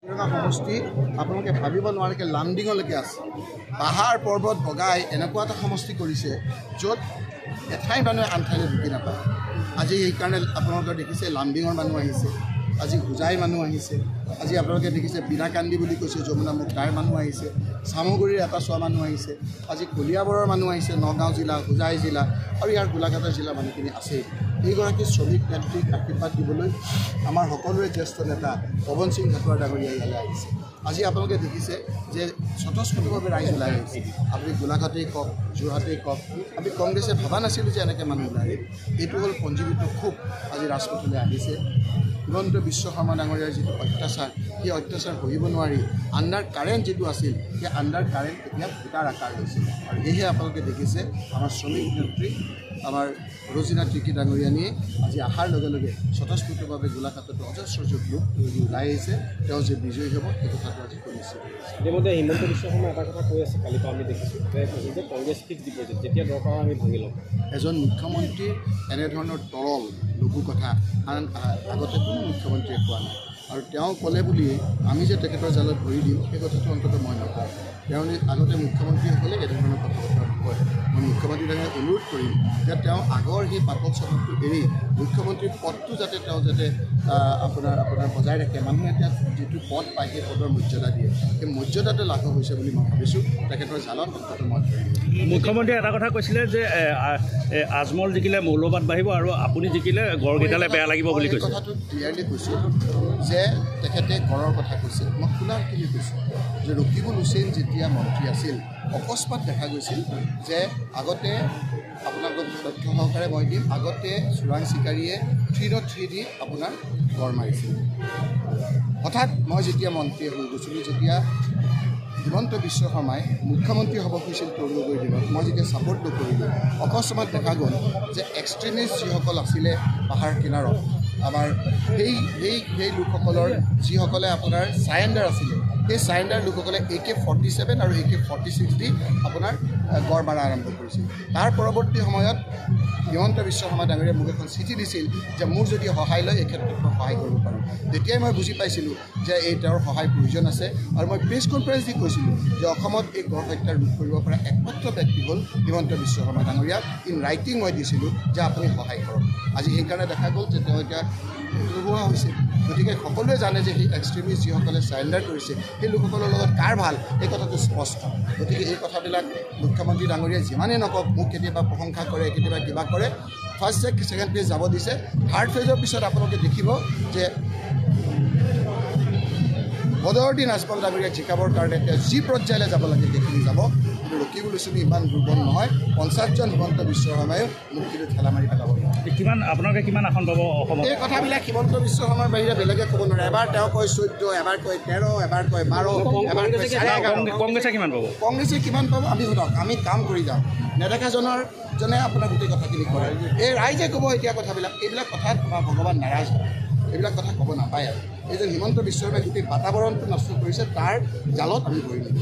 সমষ্টি আপোনালোকে ভাবিব নোৱাৰে লামডিঙলৈকে আছে পাহাৰ পৰ্বত বগাই এনেকুৱা এটা সমষ্টি কৰিছে য'ত এঠাই মানুহে আন ঠাইলৈ ঢুকি নাপায়। আজি এইকাৰণে আপোনালোকে দেখিছে লামডিঙৰ মানুহ আহিছে, আজি হোজাই মানুহ আহিছে, আজি আপোনালোকে দেখিছে বিনাকান্দি বুলি কৈছে যমুনা মুখ তাৰ মানুহ আহিছে, চামগুৰিৰ এটা চোৱা মানুহ আহিছে, আজি কলিয়াবৰৰ মানুহ আহিছে, নগাঁও জিলা, হোজাই জিলা আৰু ইয়াৰ গোলাঘাটৰ জিলা মানুহখিনি আছেই। এইগৰাকী শ্ৰমিক নেত্ৰীক আশীৰ্বাদ দিবলৈ আমাৰ সকলোৰে জ্যেষ্ঠ নেতা পৱন সিং ঘাটোৱাৰ ডাঙৰীয়া ইয়ালৈ আহিছে। আজি আপোনালোকে দেখিছে যে স্বতঃস্ফূৰ্তভাৱে ৰাইজ ওলাই আহিছে। আপুনি গোলাঘাটেই কওক, যোৰহাটেই কওক, আমি কংগ্ৰেছে ভবা নাছিলোঁ যে এনেকৈ মানুহ ওলাই আহিব। এইটো হ'ল পঞ্জীভূত ক্ষোভ আজি ৰাজপথলৈ আহিছে। হিমন্ত বিশ্ব শৰ্মা ডাঙৰীয়াৰ যিটো অত্যাচাৰ, সেই অত্যাচাৰ সহিব নোৱাৰি আণ্ডাৰ কাৰেণ্ট যিটো আছিল সেই আণ্ডাৰ কাৰেণ্ট এতিয়া ভোটাৰ আকাৰ লৈছে। আৰু সেয়েহে আপোনালোকে দেখিছে আমাৰ শ্ৰমিক নেত্ৰী আমাৰ ৰজিনা টিকি ডাঙৰীয়ানীয়ে আজি অহাৰ লগে লগে স্বতঃস্ফূৰ্তভাৱে গোলাঘাটতো অজস্ৰ লোক ওলাই আহিছে। তেওঁ যে বিজয়ী হ'ব সেই কথাটো আজি শুনিছে। ইতিমধ্যে হিমন্ত বিশ্ব শৰ্মাই এটা কথা কৈ আছে, কালিৰ পৰা আমি দেখিছোঁ যে কংগ্ৰেছ ফিক্স ডিপজিট যেতিয়া দৰকাৰ আমি ভাঙি ল'ম। এজন মুখ্যমন্ত্ৰীৰ এনেধৰণৰ তৰল লঘু কথা আন আগতে কোনো মুখ্যমন্ত্ৰীয়ে কোৱা নাই। আৰু তেওঁ ক'লে বুলিয়েই আমি যে তেখেতৰ জালত ভৰি দিম সেই কথাটো অন্ততঃ মই নকওঁ। তেওঁ আগতে মুখ্যমন্ত্ৰীসকলে এনেধৰণৰ কথা বতৰা নকয়। মই মুখ্যমন্ত্ৰী ডাঙৰীয়াক অনুৰোধ কৰিম যে তেওঁ আগৰ সেই পাতল স্বভাৱটো এৰি মুখ্যমন্ত্ৰীৰ পদটো যাতে তেওঁ আপোনাৰ বজাই ৰাখে। মানুহে এতিয়া যিটো পদ পায় সেই পদৰ মৰ্যাদা দিয়ে, সেই মৰ্যাদাটো লাভ হৈছে বুলি মই ভাবিছোঁ। তেখেতৰ জালত অন্ততঃ মই মুখ্যমন্ত্ৰীয়ে এটা কথা কৈছিলে যে আজমল জিকিলে মৌলবাদ বাঢ়িব আৰু আপুনি জিকিলে গড়কেইটালে বেয়া লাগিব বুলি কৈছে। কথাটো ক্লিয়াৰলি কৈছোঁ যে তেখেতে গড়ৰ কথা কৈছে। মই খোলাখিনি কৈছোঁ যে ৰকিবুল হুছেইন যেতিয়া মন্ত্ৰী আছিল অকস্মাত দেখা গৈছিল যে আগতে আপোনালোকক তথ্য সহকাৰে মই দিম, আগতে চোৰাং চিকাৰীয়ে 303 দি আপোনাৰ গড় মাৰিছিল। হঠাৎ মই যেতিয়া মন্ত্ৰী হৈ গৈছিলোঁ, যেতিয়া হিমন্ত বিশ্ব শৰ্মাই মুখ্যমন্ত্ৰী হ'ব খুজিছিল তৰুণ গগৈৰ দিনত, মই যেতিয়া ছাপোৰ্ট নকৰিলোঁ অকস্মাত দেখা গ'ল যে এক্সট্ৰিমিষ্ট যিসকল আছিলে পাহাৰ কিনাৰত আমাৰ সেই লোকসকলৰ যিসকলে আপোনাৰ চাৰেণ্ডাৰ আছিলে, সেই চাৰেণ্ডাৰ লোকসকলে AK-47 আৰু AK-46 দি আপোনাৰ গড় মাৰা আৰম্ভ কৰিছিল। তাৰ পৰৱৰ্তী সময়ত হিমন্ত বিশ্ব শৰ্মা ডাঙৰীয়াই মোক এখন চিঠি দিছিল যে মোৰ যদি সহায় লয় এই ক্ষেত্ৰত মই সহায় কৰিব পাৰোঁ। তেতিয়াই মই বুজি পাইছিলোঁ যে তেওঁৰ সহায় প্ৰয়োজন আছে। আৰু মই প্ৰেছ কনফাৰেন্স দি কৈছিলোঁ যে অসমত এই গড় হত্যা ৰোধ কৰিব পৰা একমাত্ৰ ব্যক্তি হ'ল হিমন্ত বিশ্ব শৰ্মা ডাঙৰীয়া। ইন ৰাইটিং মই দিছিলোঁ যে আপুনি সহায় কৰক। আজি সেইকাৰণে দেখা গ'ল যে তেওঁ এতিয়া নোহোৱা হৈছে। গতিকে সকলোৱে জানে যে সেই এক্সট্ৰিমিষ্ট যিসকলে চাৰেণ্ডাৰ কৰিছে সেই লোকসকলৰ লগত কাৰ ভাল এই কথাটো স্পষ্ট। গতিকে এই কথাবিলাক মুখ্যমন্ত্ৰী ডাঙৰীয়াই যিমানেই নকওক, মোক কেতিয়াবা প্ৰশংসা কৰে, কেতিয়াবা কিবা কৰে, ফাৰ্ষ্ট ছেকেণ্ড ফেজ যাব দিছে। থাৰ্ড ফেজৰ পিছত আপোনালোকে দেখিব যে বদৰুদ্দিন আজমল ডাঙৰীয়াক জিকাবৰ কাৰণে তেওঁ যি পৰ্যায়লৈ যাব লাগে সেইখিনি যাব। কিন্তু ৰকিবুল হুছেইন ইমান দুৰ্বল নহয়। 50 জন হিমন্ত বিশ্ব শৰ্মায়ো মোক কিন্তু ঠেলা মাৰি পেলাব। আপোনালোকে কিমান আসন পাব অসমত? এই কথাবিলাক হিমন্ত বিশ্ব শৰ্মাৰ বাহিৰে বেলেগে ক'ব নোৱাৰে। এবাৰ তেওঁ কয় 14, এবাৰ কয় 13, এবাৰ কয় 12, এবাৰ কয় 11। কংগ্ৰেছে কিমান পাব? কংগ্ৰেছে কিমান পাব আমি শুনক, আমি কাম কৰি যাওঁ। নেদেখাজনে আপোনাৰ গোটেই কথাখিনি কৰে। এই ৰাইজে ক'ব এতিয়া কথাবিলাক। এইবিলাক কথাত আমাৰ ভগৱান নাৰাজ হয়, এইবিলাক কথা ক'ব নাপায়। আৰু এই যে হিমন্ত বিশ্ব শৰ্মাই গোটেই বাতাবৰণটো নষ্ট কৰিছে তাৰ জালত আমি ভৰি দিম।